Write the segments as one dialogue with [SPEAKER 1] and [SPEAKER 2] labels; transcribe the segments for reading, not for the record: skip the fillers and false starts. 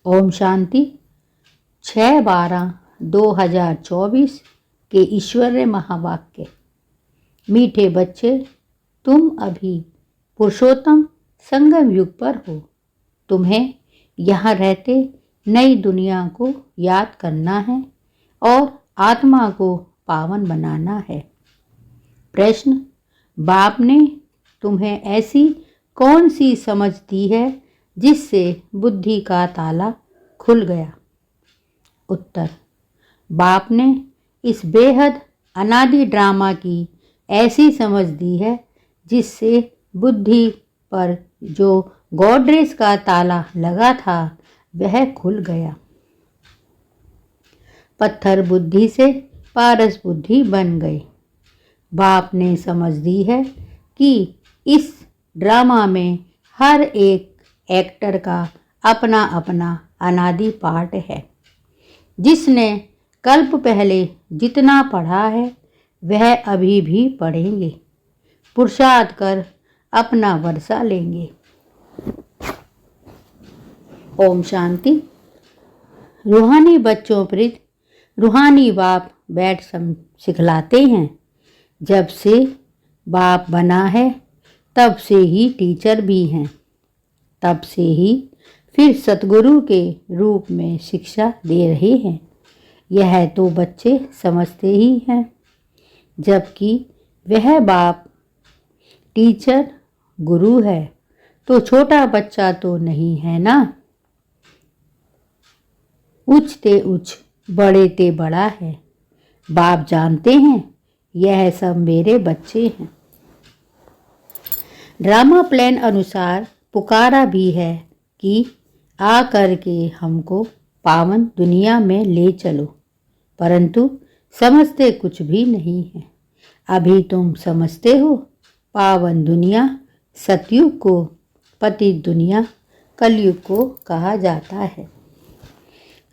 [SPEAKER 1] ओम शांति। 6/12/2024 के ईश्वरीय महावाक्य। मीठे बच्चे, तुम अभी पुरुषोत्तम संगम युग पर हो। तुम्हें यहाँ रहते नई दुनिया को याद करना है और आत्मा को पावन बनाना है। प्रश्न: बाप ने तुम्हें ऐसी कौन सी समझ दी है जिससे बुद्धि का ताला खुल गया? उत्तर: बाप ने इस बेहद अनादि ड्रामा की ऐसी समझ दी है जिससे बुद्धि पर जो गोड्रेज का ताला लगा था वह खुल गया। पत्थर बुद्धि से पारस बुद्धि बन गई। बाप ने समझ दी है कि इस ड्रामा में हर एक एक्टर का अपना अपना अनादि पार्ट है। जिसने कल्प पहले जितना पढ़ा है वह अभी भी पढ़ेंगे, पुरुषार्थ कर अपना वर्षा लेंगे। ओम शांति। रूहानी बच्चों प्रति रूहानी बाप बैठ सिखलाते हैं। जब से बाप बना है तब से ही टीचर भी हैं, तब से ही फिर सतगुरु के रूप में शिक्षा दे रहे हैं। यह तो बच्चे समझते ही हैं, जबकि वह बाप टीचर गुरु है तो छोटा बच्चा तो नहीं है ना। उच्च ते उच्च, बड़े ते बड़ा है। बाप जानते हैं यह सब मेरे बच्चे हैं। ड्रामा प्लान अनुसार पुकारा भी है कि आ करके हमको पावन दुनिया में ले चलो, परंतु समझते कुछ भी नहीं है। अभी तुम समझते हो पावन दुनिया सतयुग को, पतित दुनिया कलयुग को कहा जाता है।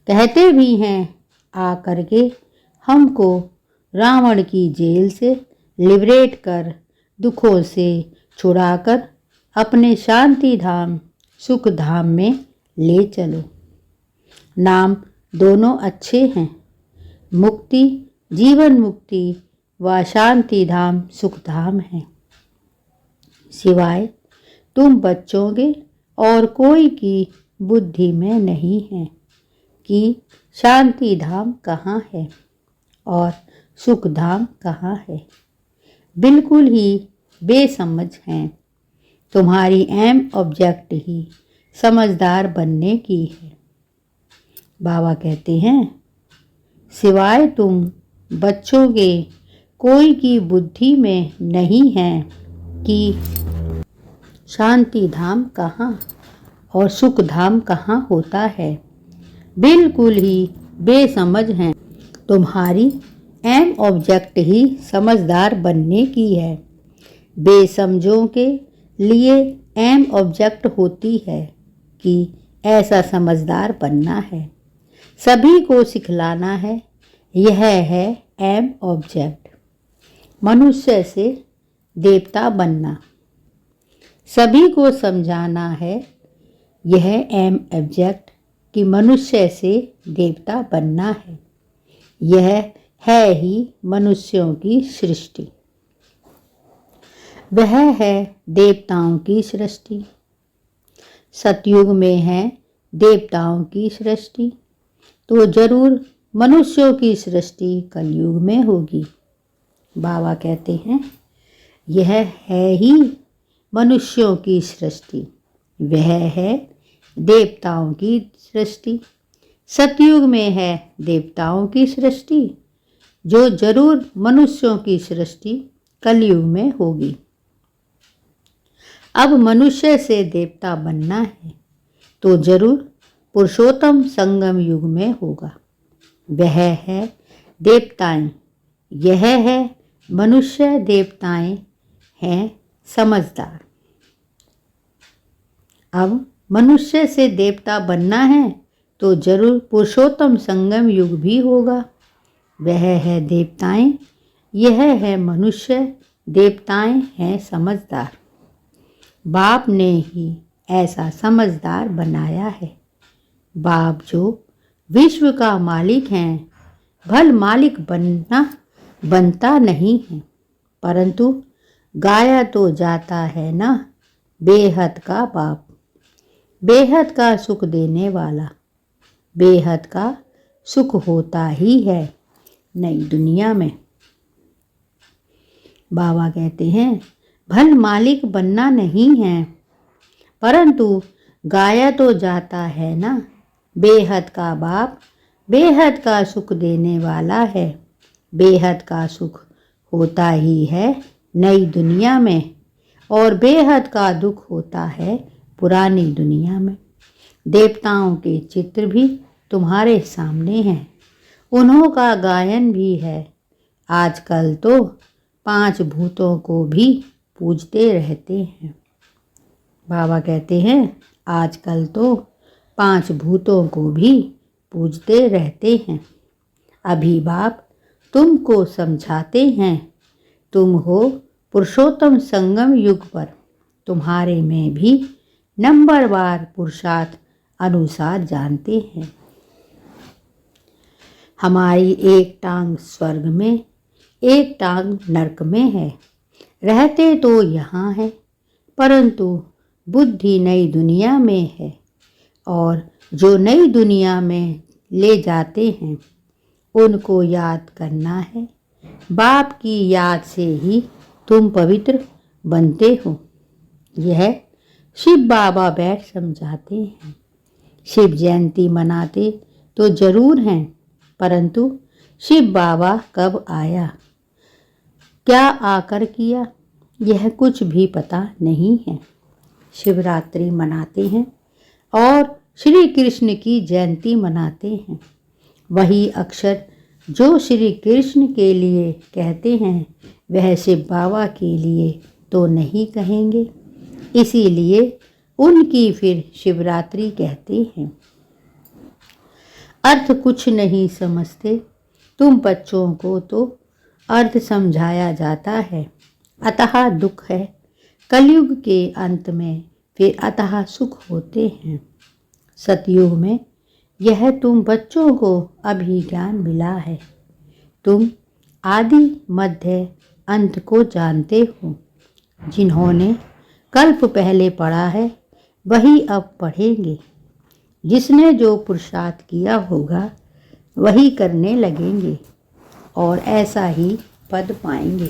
[SPEAKER 1] कहते भी हैं आ करके हमको रावण की जेल से लिबरेट कर, दुखों से छुड़ाकर अपने शांति धाम सुख धाम में ले चलो। नाम दोनों अच्छे हैं, मुक्ति जीवन मुक्ति व शांति धाम सुख धाम है। सिवाय तुम बच्चों के और कोई की बुद्धि में नहीं है कि शांति धाम कहाँ है और सुख धाम कहाँ है। बिल्कुल ही बेसमझ हैं। तुम्हारी एम ऑब्जेक्ट ही समझदार बनने की है। बाबा कहते हैं सिवाय तुम बच्चों के कोई की बुद्धि में नहीं है कि शांति धाम कहाँ और सुख धाम कहाँ होता है। बिल्कुल ही बेसमझ हैं। तुम्हारी एम ऑब्जेक्ट ही समझदार बनने की है। बेसमझों के लिए एम ऑब्जेक्ट होती है कि ऐसा समझदार बनना है, सभी को सिखलाना है। यह है एम ऑब्जेक्ट। मनुष्य से देवता बनना, सभी को समझाना है। यह एम ऑब्जेक्ट कि मनुष्य से देवता बनना है। यह है ही मनुष्यों की सृष्टि। वह है देवताओं की सृष्टि। सतयुग में है देवताओं की सृष्टि, तो जरूर मनुष्यों की सृष्टि कलयुग में होगी। बाबा कहते हैं यह है ही मनुष्यों की सृष्टि, वह है देवताओं की सृष्टि। सतयुग में है देवताओं की सृष्टि, जो जरूर मनुष्यों की सृष्टि कलयुग में होगी। अब मनुष्य से देवता बनना है तो जरूर पुरुषोत्तम संगम युग में होगा। वह है देवताएं, यह है मनुष्य। देवताएं हैं समझदार। अब मनुष्य से देवता बनना है तो जरूर पुरुषोत्तम संगम युग भी होगा। वह है देवताएं, यह है मनुष्य। देवताएं हैं समझदार। बाप ने ही ऐसा समझदार बनाया है। बाप जो विश्व का मालिक हैं, भल मालिक बनता नहीं है, परंतु गाया तो जाता है ना बेहद का बाप, बेहद का सुख देने वाला। बेहद का सुख होता ही है नई दुनिया में। बाबा कहते हैं भल मालिक बनना नहीं है, परंतु गाया तो जाता है ना बेहद का बाप, बेहद का सुख देने वाला है। बेहद का सुख होता ही है नई दुनिया में, और बेहद का दुख होता है पुरानी दुनिया में। देवताओं के चित्र भी तुम्हारे सामने हैं, उन्हों का गायन भी है। आजकल तो 5 भूतों को भी पूजते रहते हैं। बाबा कहते हैं आजकल तो 5 भूतों को भी पूजते रहते हैं। अभी बाप तुमको समझाते हैं, तुम हो पुरुषोत्तम संगम युग पर, तुम्हारे में भी नंबरवार पुरुषार्थ अनुसार जानते हैं। हमारी एक टांग स्वर्ग में, एक टांग नरक में है। रहते तो यहाँ है, परंतु बुद्धि नई दुनिया में है, और जो नई दुनिया में ले जाते हैं उनको याद करना है। बाप की याद से ही तुम पवित्र बनते हो। यह शिव बाबा बैठ समझाते हैं। शिव जयंती मनाते तो जरूर हैं, परंतु शिव बाबा कब आया, क्या आकर किया, यह कुछ भी पता नहीं है। शिवरात्रि मनाते हैं और श्री कृष्ण की जयंती मनाते हैं। वही अक्षर जो श्री कृष्ण के लिए कहते हैं वह शिव बाबा के लिए तो नहीं कहेंगे, इसीलिए उनकी फिर शिवरात्रि कहते हैं। अर्थ कुछ नहीं समझते तुम बच्चों को तो अर्थ समझाया जाता है। अतः दुख है, कलयुग के अंत में फिर अतः सुख होते हैं। सतयुग में यह तुम बच्चों को अभी ज्ञान मिला है। तुम आदि मध्य अंत को जानते हो। जिन्होंने कल्प पहले पढ़ा है वही अब पढ़ेंगे। जिसने जो पुरुषार्थ किया होगा वही करने लगेंगे और ऐसा ही पद पाएंगे।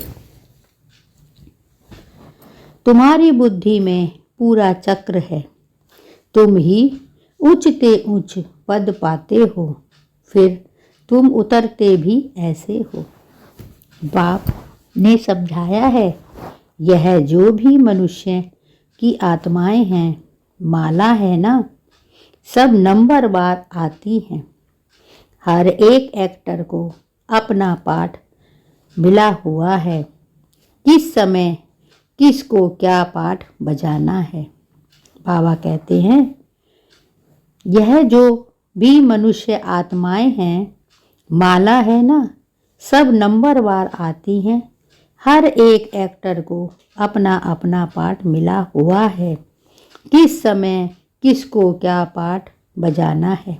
[SPEAKER 1] तुम्हारी बुद्धि में पूरा चक्र है, तुम ही उच्चते उच्च पद पाते हो, फिर तुम उतरते भी ऐसे हो। बाप ने समझाया है यह जो भी मनुष्य की आत्माएं हैं माला है ना, सब नंबरवार आती हैं। हर एक एक्टर को अपना पाठ मिला हुआ है, किस समय किसको क्या पाठ बजाना है। बाबा कहते हैं यह जो भी मनुष्य आत्माएं हैं माला है ना, सब नंबरवार आती हैं। हर एक एक्टर को अपना अपना पाठ मिला हुआ है, किस समय किसको क्या पाठ बजाना है।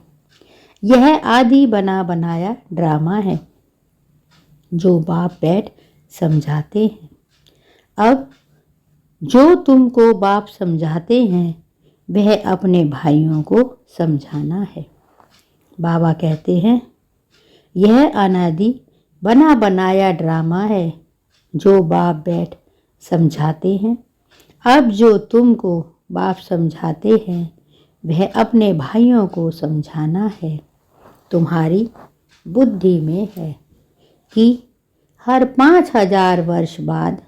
[SPEAKER 1] यह आदि बना बनाया ड्रामा है जो बाप बैठ समझाते हैं। अब जो तुमको बाप समझाते हैं वह अपने भाइयों को समझाना है। बाबा कहते हैं यह अनादि बना बनाया ड्रामा है जो बाप बैठ समझाते हैं। अब जो तुमको बाप समझाते हैं वह अपने भाइयों को समझाना है। तुम्हारी बुद्धि में है कि हर 5000 वर्ष बाद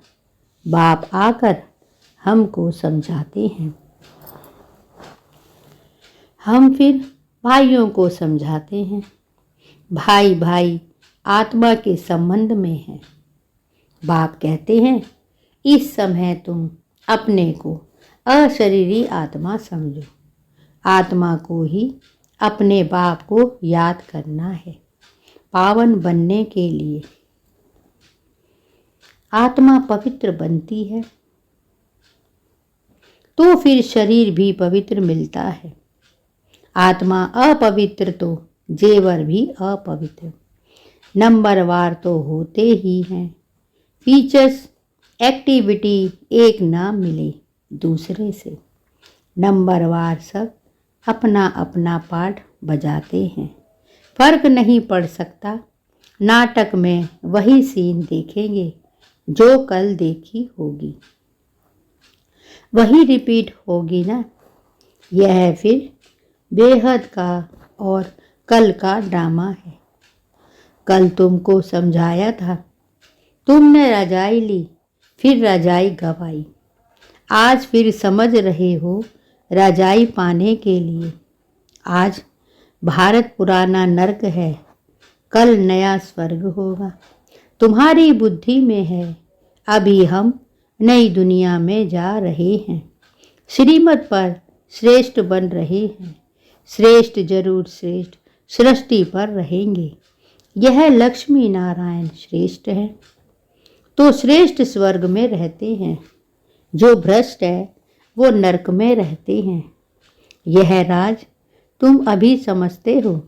[SPEAKER 1] बाप आकर हमको समझाते हैं। हम फिर भाइयों को समझाते हैं। भाई भाई आत्मा के संबंध में है। बाप कहते हैं इस समय तुम अपने को अशरीरी आत्मा समझो। आत्मा को ही अपने बाप को याद करना है पावन बनने के लिए। आत्मा पवित्र बनती है तो फिर शरीर भी पवित्र मिलता है। आत्मा अपवित्र तो जेवर भी अपवित्र। नंबरवार तो होते ही हैं। फीचर्स एक्टिविटी एक ना मिले दूसरे से। नंबरवार सब अपना अपना पार्ट बजाते हैं। फर्क नहीं पड़ सकता। नाटक में वही सीन देखेंगे जो कल देखी होगी, वही रिपीट होगी ना। यह फिर बेहद का और कल का ड्रामा है। कल तुमको समझाया था, तुमने रजाई ली, फिर रजाई गवाई। आज फिर समझ रहे हो रजाई पाने के लिए। आज भारत पुराना नर्क है, कल नया स्वर्ग होगा। तुम्हारी बुद्धि में है, अभी हम नई दुनिया में जा रहे हैं। श्रीमत पर श्रेष्ठ बन रहे हैं। श्रेष्ठ जरूर श्रेष्ठ सृष्टि पर रहेंगे। यह लक्ष्मी नारायण श्रेष्ठ है तो श्रेष्ठ स्वर्ग में रहते हैं। जो भ्रष्ट है वो नरक में रहते हैं। यह राज तुम अभी समझते हो।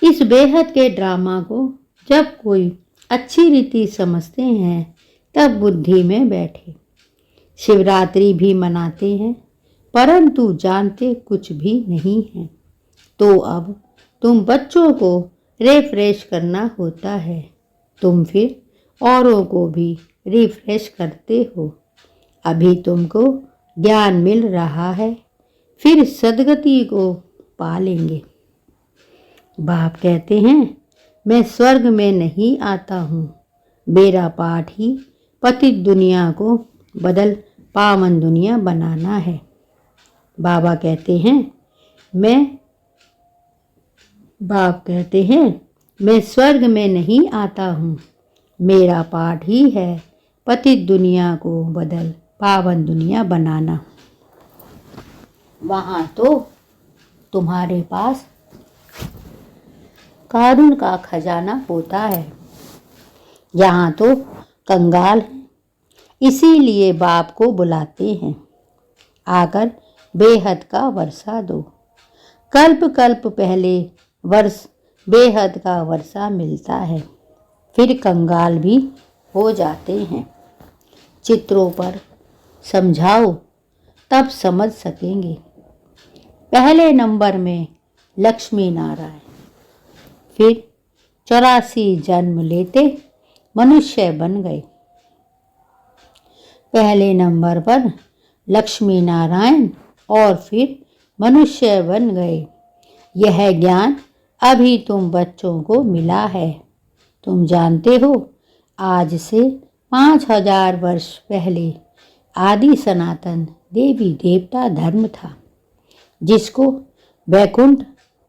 [SPEAKER 1] इस बेहद के ड्रामा को जब कोई अच्छी रीति समझते हैं तब बुद्धि में बैठे। शिवरात्रि भी मनाते हैं परंतु जानते कुछ भी नहीं हैं। तो अब तुम बच्चों को रिफ्रेश करना होता है। तुम फिर औरों को भी रिफ्रेश करते हो। अभी तुमको ज्ञान मिल रहा है, फिर सद्गति को पा लेंगे। बाप कहते हैं मैं स्वर्ग में नहीं आता हूँ, मेरा पाठ ही पतित दुनिया को बदल पावन दुनिया बनाना है। बाबा कहते हैं मैं स्वर्ग में नहीं आता हूँ, मेरा पाठ ही है पतित दुनिया को बदल पावन दुनिया बनाना। वहाँ तो तुम्हारे पास कानून का खजाना होता है, यहाँ तो कंगाल है। इसीलिए बाप को बुलाते हैं, आकर बेहद का वर्षा दो। कल्प कल्प पहले वर्ष बेहद का वर्षा मिलता है, फिर कंगाल भी हो जाते हैं। चित्रों पर समझाओ तब समझ सकेंगे। पहले नंबर में लक्ष्मी नारायण, फिर 84 जन्म लेते मनुष्य बन गए। पहले नंबर पर लक्ष्मी नारायण और फिर मनुष्य बन गए। यह ज्ञान अभी तुम बच्चों को मिला है। तुम जानते हो आज से 5000 वर्ष पहले आदि सनातन देवी देवता धर्म था, जिसको वैकुंठ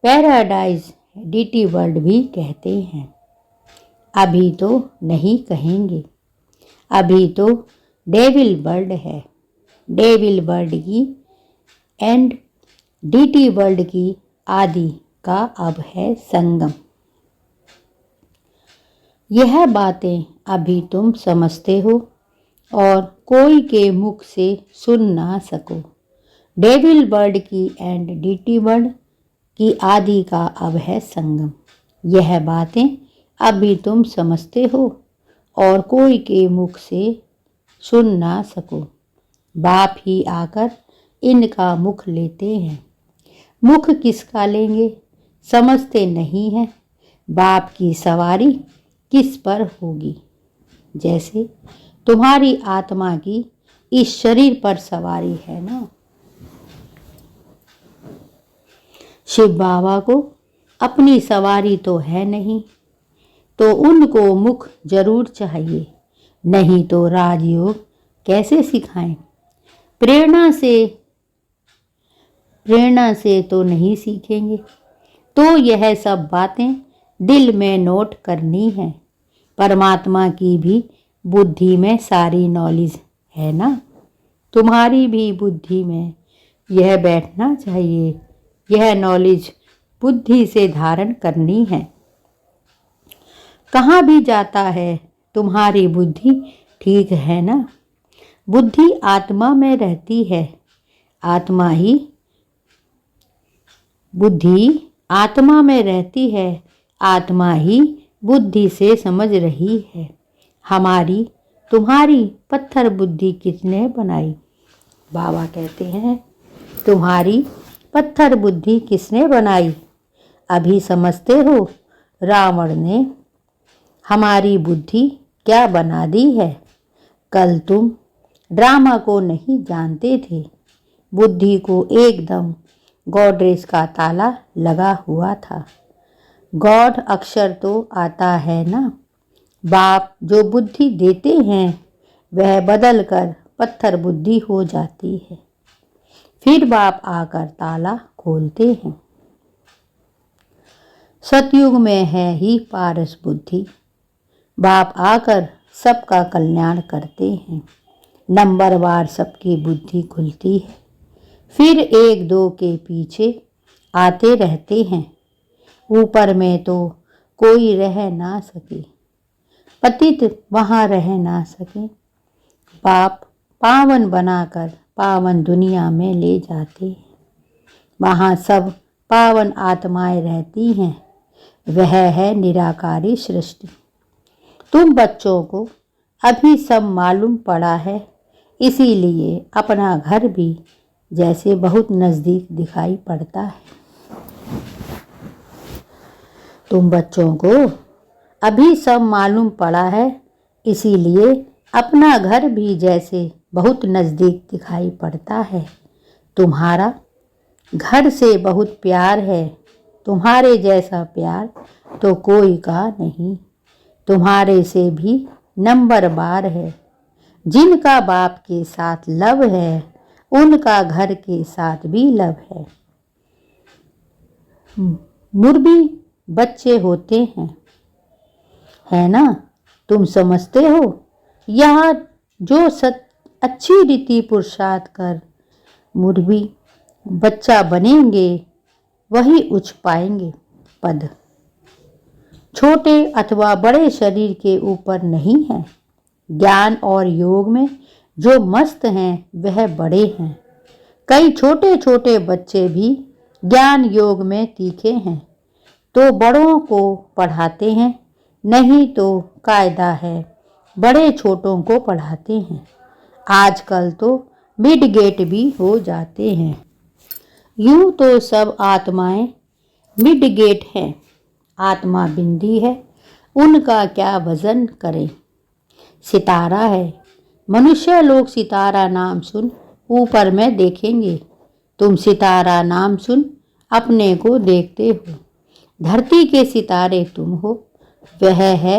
[SPEAKER 1] पैराडाइज डीटी वर्ल्ड भी कहते हैं। अभी तो नहीं कहेंगे, अभी तो डेविल वर्ल्ड है। डेविल वर्ल्ड की एंड डीटी वर्ल्ड की आदि का अब है संगम। यह बातें अभी तुम समझते हो और कोई के मुख से सुन ना सको। डेविल वर्ल्ड की एंड डीटी वर्ल्ड की आदि का अब है संगम। यह बातें अभी तुम समझते हो और कोई के मुख से सुन ना सको। बाप ही आकर इनका मुख लेते हैं। मुख किसका लेंगे समझते नहीं हैं। बाप की सवारी किस पर होगी? जैसे तुम्हारी आत्मा की इस शरीर पर सवारी है ना। शिव बाबा को अपनी सवारी तो है नहीं, तो उनको मुख जरूर चाहिए, नहीं तो राजयोग कैसे सिखाएं? प्रेरणा से तो नहीं सीखेंगे। तो यह सब बातें दिल में नोट करनी है। परमात्मा की भी बुद्धि में सारी नॉलेज है ना। तुम्हारी भी बुद्धि में यह बैठना चाहिए। यह नॉलेज बुद्धि से धारण करनी है। कहाँ भी जाता है तुम्हारी बुद्धि ठीक है ना। बुद्धि आत्मा में रहती है, आत्मा ही बुद्धि आत्मा में रहती है, आत्मा ही बुद्धि से समझ रही है। हमारी तुम्हारी पत्थर बुद्धि किसने बनाई? बाबा कहते हैं, तुम्हारी पत्थर बुद्धि किसने बनाई? अभी समझते हो रावण ने हमारी बुद्धि क्या बना दी है। कल तुम ड्रामा को नहीं जानते थे। बुद्धि को एकदम गॉड्रेज का ताला लगा हुआ था। गॉड अक्षर तो आता है ना। बाप जो बुद्धि देते हैं वह बदल कर पत्थर बुद्धि हो जाती है। फिर बाप आकर ताला खोलते हैं। सतयुग में है ही पारस बुद्धि। बाप आकर सबका कल्याण करते हैं। नंबरवार सबकी बुद्धि खुलती है। फिर एक दो के पीछे आते रहते हैं। ऊपर में तो कोई रह ना सके, पतित वहाँ रह ना सके। बाप पावन बनाकर पावन दुनिया में ले जाते हैं। वहाँ सब पावन आत्माएं रहती हैं। वह है निराकारी सृष्टि। तुम बच्चों को अभी सब मालूम पड़ा है, इसीलिए अपना घर भी जैसे बहुत नज़दीक दिखाई पड़ता है। तुम बच्चों को अभी सब मालूम पड़ा है, इसीलिए अपना घर भी जैसे बहुत नज़दीक दिखाई पड़ता है। तुम्हारा घर से बहुत प्यार है। तुम्हारे जैसा प्यार तो कोई का नहीं। तुम्हारे से भी नंबरवार है। जिनका बाप के साथ लव है उनका घर के साथ भी लव है। मुर्गी बच्चे होते हैं, है ना? तुम समझते हो? यहाँ जो अच्छी रीति पुरुषार्थ कर मुर्गी बच्चा बनेंगे वही उच्च पाएंगे पद। छोटे अथवा बड़े शरीर के ऊपर नहीं है। ज्ञान और योग में जो मस्त हैं वह बड़े हैं। कई छोटे छोटे बच्चे भी ज्ञान योग में तीखे हैं तो बड़ों को पढ़ाते हैं, नहीं तो कायदा है बड़े छोटों को पढ़ाते हैं। आजकल तो मिड गेट भी हो जाते हैं। यूं तो सब आत्माएं मिड गेट हैं। आत्मा बिंदी है, उनका क्या वजन करें। सितारा है। मनुष्य लोग सितारा नाम सुन ऊपर में देखेंगे। तुम सितारा नाम सुन अपने को देखते हो। धरती के सितारे तुम हो। वह है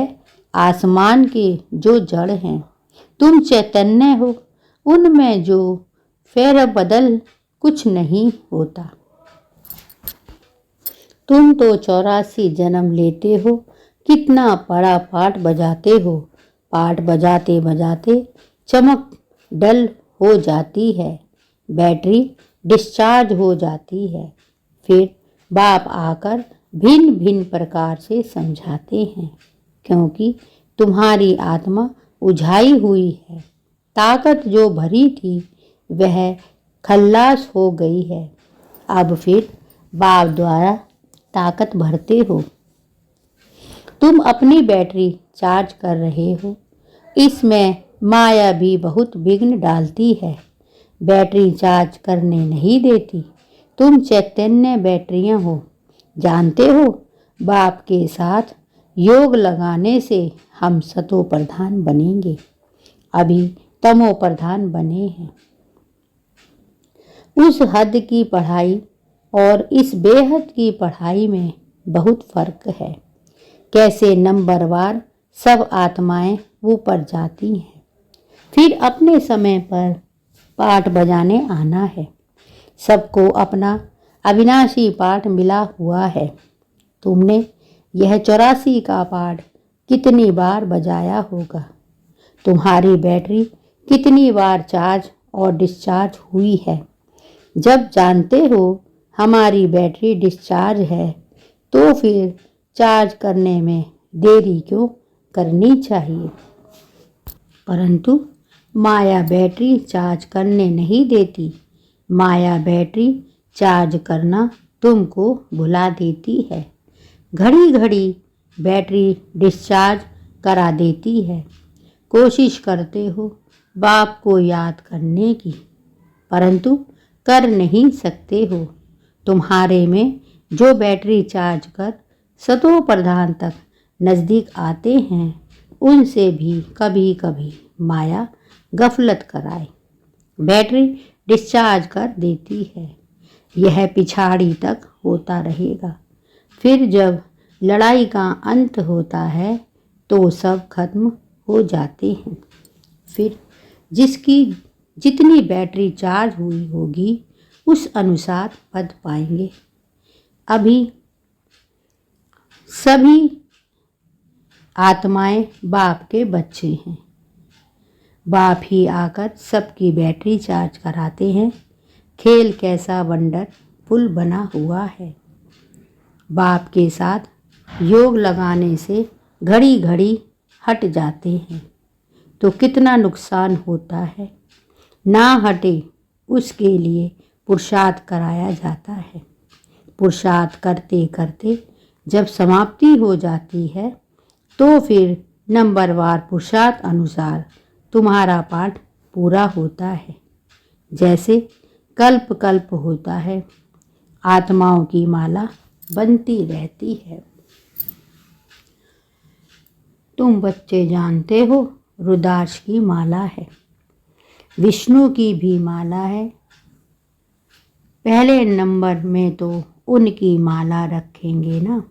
[SPEAKER 1] आसमान के जो जड़ हैं। तुम चैतन्य हो। उनमें जो फेर बदल कुछ नहीं होता। तुम तो 84 जन्म लेते हो। कितना बड़ा पाठ बजाते हो। पाठ बजाते बजाते चमक डल हो जाती है। बैटरी डिस्चार्ज हो जाती है। फिर बाप आकर भिन्न भिन्न प्रकार से समझाते हैं, क्योंकि तुम्हारी आत्मा उझाई हुई है। ताकत जो भरी थी वह खल्लास हो गई है। अब फिर बाप द्वारा ताकत भरते हो। तुम अपनी बैटरी चार्ज कर रहे हो। इसमें माया भी बहुत विघ्न डालती है। बैटरी चार्ज करने नहीं देती। तुम चैतन्य बैटरियां हो। जानते हो, बाप के साथ योग लगाने से हम सतो प्रधान बनेंगे। अभी तमो प्रधान बने हैं। उस हद की पढ़ाई और इस बेहद की पढ़ाई में बहुत फर्क है। कैसे नंबरवार सब आत्माएं ऊपर जाती हैं। फिर अपने समय पर पाठ बजाने आना है। सबको अपना अविनाशी पाठ मिला हुआ है। तुमने यह 84 का पाठ कितनी बार बजाया होगा। तुम्हारी बैटरी कितनी बार चार्ज और डिस्चार्ज हुई है। जब जानते हो हमारी बैटरी डिस्चार्ज है तो फिर चार्ज करने में देरी क्यों करनी चाहिए। परंतु माया बैटरी चार्ज करने नहीं देती। माया बैटरी चार्ज करना तुमको भुला देती है, घड़ी घड़ी बैटरी डिस्चार्ज करा देती है। कोशिश करते हो बाप को याद करने की, परंतु कर नहीं सकते हो। तुम्हारे में जो बैटरी चार्ज कर सतो प्रधान तक नज़दीक आते हैं, उनसे भी कभी कभी माया गफलत कराए बैटरी डिस्चार्ज कर देती है। यह पिछाड़ी तक होता रहेगा। फिर जब लड़ाई का अंत होता है तो सब खत्म हो जाते हैं। फिर जिसकी जितनी बैटरी चार्ज हुई होगी उस अनुसार पद पाएंगे। अभी सभी आत्माएं बाप के बच्चे हैं। बाप ही आकर सबकी बैटरी चार्ज कराते हैं। खेल कैसा वंडरफुल बना हुआ है। बाप के साथ योग लगाने से घड़ी घड़ी हट जाते हैं तो कितना नुकसान होता है। ना हटे उसके लिए पुरुषार्थ कराया जाता है। पुरुषार्थ करते करते जब समाप्ति हो जाती है तो फिर नंबरवार पुरुषार्थ अनुसार तुम्हारा पाठ पूरा होता है। जैसे कल्प कल्प होता है, आत्माओं की माला बनती रहती है। तुम बच्चे जानते हो रुद्राक्ष की माला है, विष्णु की भी माला है। पहले नंबर में तो उनकी माला रखेंगे ना।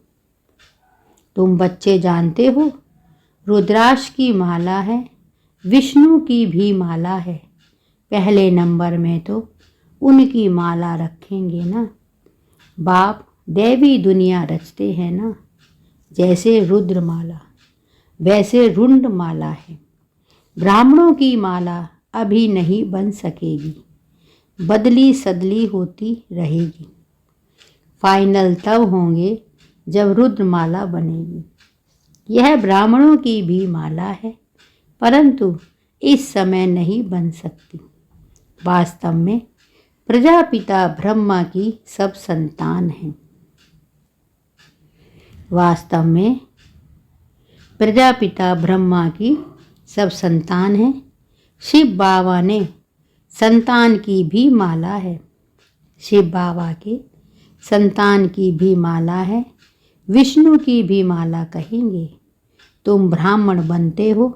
[SPEAKER 1] तुम बच्चे जानते हो रुद्राक्ष की माला है, विष्णु की भी माला है। पहले नंबर में तो उनकी माला रखेंगे ना। बाप दैवी दुनिया रचते हैं ना। जैसे रुद्र माला वैसे रुंड माला है। ब्राह्मणों की माला अभी नहीं बन सकेगी, बदली सदली होती रहेगी। फाइनल तब होंगे जब रुद्र माला बनेगी। यह ब्राह्मणों की भी माला है, परंतु इस समय नहीं बन सकती। वास्तव में प्रजापिता ब्रह्मा की सब संतान हैं। वास्तव में प्रजापिता ब्रह्मा की सब संतान हैं। शिव बाबा ने संतान की भी माला है। शिव बाबा के संतान की भी माला है। विष्णु की भी माला कहेंगे। तुम ब्राह्मण बनते हो,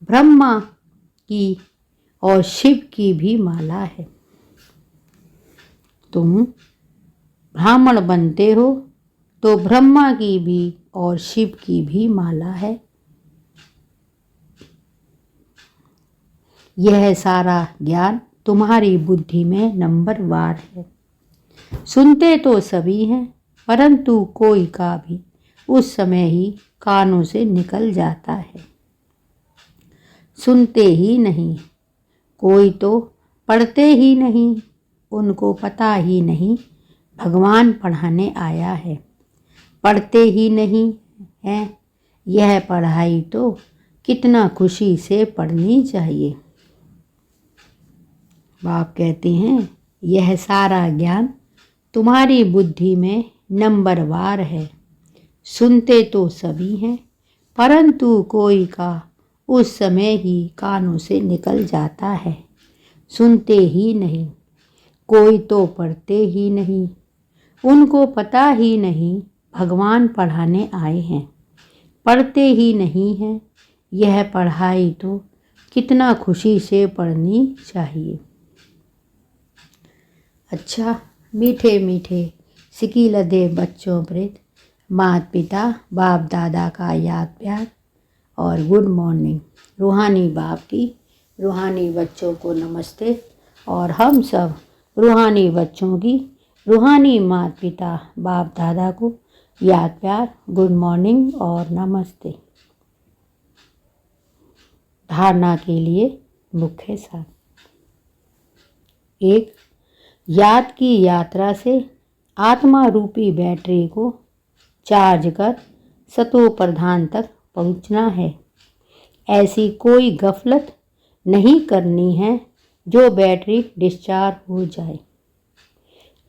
[SPEAKER 1] ब्रह्मा की और शिव की भी माला है। तुम ब्राह्मण बनते हो तो ब्रह्मा की भी और शिव की भी माला है। यह सारा ज्ञान तुम्हारी बुद्धि में नंबरवार है। सुनते तो सभी हैं, परंतु कोई का भी उस समय ही कानों से निकल जाता है। सुनते ही नहीं, कोई तो पढ़ते ही नहीं, उनको पता ही नहीं भगवान पढ़ाने आया है। पढ़ते ही नहीं हैं, यह पढ़ाई तो कितना खुशी से पढ़नी चाहिए। बाप कहते हैं यह सारा ज्ञान तुम्हारी बुद्धि में नंबरवार है। सुनते तो सभी हैं, परंतु कोई का उस समय ही कानों से निकल जाता है। सुनते ही नहीं, कोई तो पढ़ते ही नहीं, उनको पता ही नहीं भगवान पढ़ाने आए हैं। पढ़ते ही नहीं हैं, यह पढ़ाई तो कितना खुशी से पढ़नी चाहिए। अच्छा, मीठे मीठे सिकी लदे बच्चों प्रति माता पिता बाप दादा का याद प्यार और गुड मॉर्निंग। रूहानी बाप की रूहानी बच्चों को नमस्ते और हम सब रूहानी बच्चों की रूहानी माता पिता बाप दादा को याद प्यार, गुड मॉर्निंग और नमस्ते। धारणा के लिए मुख्य सार। 1. याद की यात्रा से आत्मा रूपी बैटरी को चार्ज कर सतो प्रधान तक पहुंचना है। ऐसी कोई गफलत नहीं करनी है जो बैटरी डिस्चार्ज हो जाए।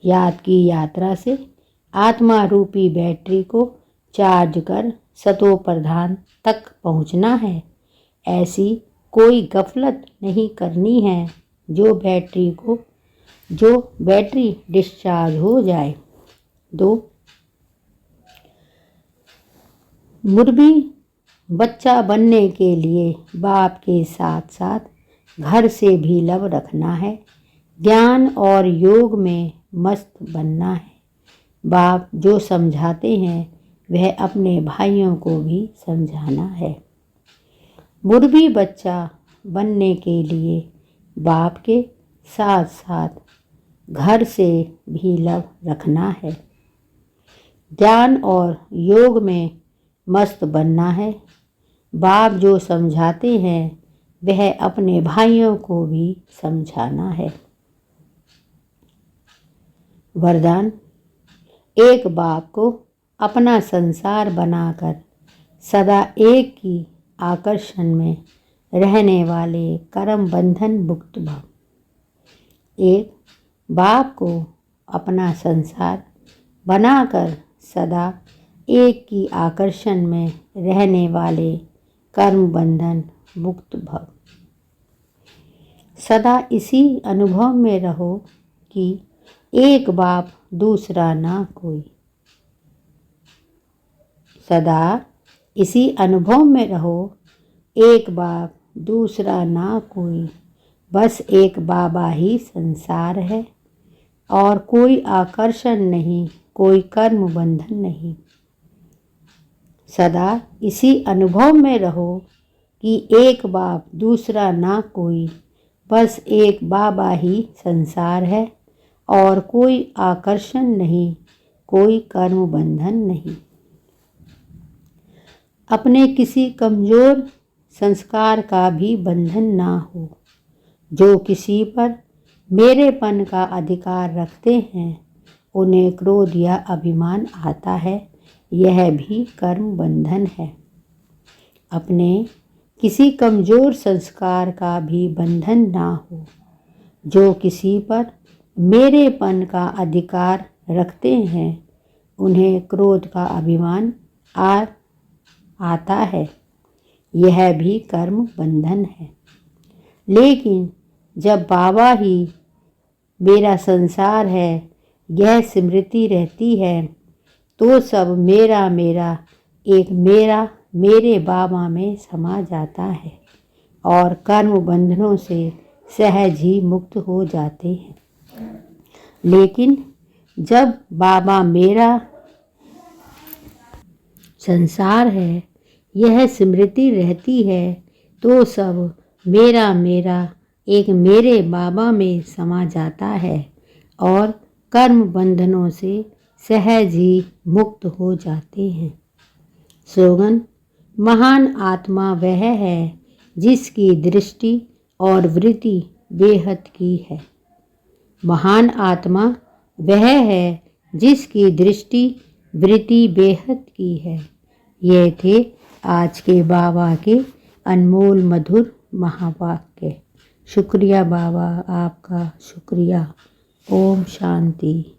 [SPEAKER 1] याद की यात्रा से आत्मा रूपी बैटरी को चार्ज कर सतो प्रधान तक पहुंचना है। ऐसी कोई गफलत नहीं करनी है जो बैटरी डिस्चार्ज हो जाए। 2. मुर्गी बच्चा बनने के लिए बाप के साथ साथ घर से भी लव रखना है। ज्ञान और योग में मस्त बनना है। बाप जो समझाते हैं वह अपने भाइयों को भी समझाना है। मुर्गी बच्चा बनने के लिए बाप के साथ साथ घर से भी लव रखना है। ज्ञान और योग में मस्त बनना है। बाप जो समझाते हैं वह अपने भाइयों को भी समझाना है। वरदान। एक बाप को अपना संसार बनाकर सदा एक की आकर्षण में रहने वाले कर्म बंधन मुक्त भव। एक बाप को अपना संसार बनाकर सदा एक की आकर्षण में रहने वाले कर्म बंधन मुक्त भव। सदा इसी अनुभव में रहो कि एक बाप दूसरा ना कोई। सदा इसी अनुभव में रहो एक बाप दूसरा ना कोई। बस एक बाबा ही संसार है और कोई आकर्षण नहीं, कोई कर्म बंधन नहीं। सदा इसी अनुभव में रहो कि एक बाप दूसरा ना कोई। बस एक बाबा ही संसार है और कोई आकर्षण नहीं, कोई कर्म बंधन नहीं। अपने किसी कमज़ोर संस्कार का भी बंधन ना हो। जो किसी पर मेरेपन का अधिकार रखते हैं उन्हें क्रोध या अभिमान आता है, यह भी कर्म बंधन है। अपने किसी कमज़ोर संस्कार का भी बंधन ना हो। जो किसी पर मेरेपन का अधिकार रखते हैं उन्हें क्रोध का अभिमान आता है, यह भी कर्म बंधन है। लेकिन जब बाबा ही मेरा संसार है यह स्मृति रहती है तो सब मेरा मेरा एक मेरे बाबा में समा जाता है और कर्म बंधनों से सहज ही मुक्त हो जाते हैं। लेकिन जब बाबा मेरा संसार है यह स्मृति रहती है तो सब मेरा एक मेरे बाबा में समा जाता है और कर्म बंधनों से सहज ही मुक्त हो जाते हैं। स्लोगन। महान आत्मा वह है जिसकी दृष्टि और वृत्ति बेहद की है। महान आत्मा वह है जिसकी दृष्टि वृत्ति बेहद की है। ये थे आज के बाबा के अनमोल मधुर महावाक्य। शुक्रिया बाबा, आपका शुक्रिया। ओम शांति।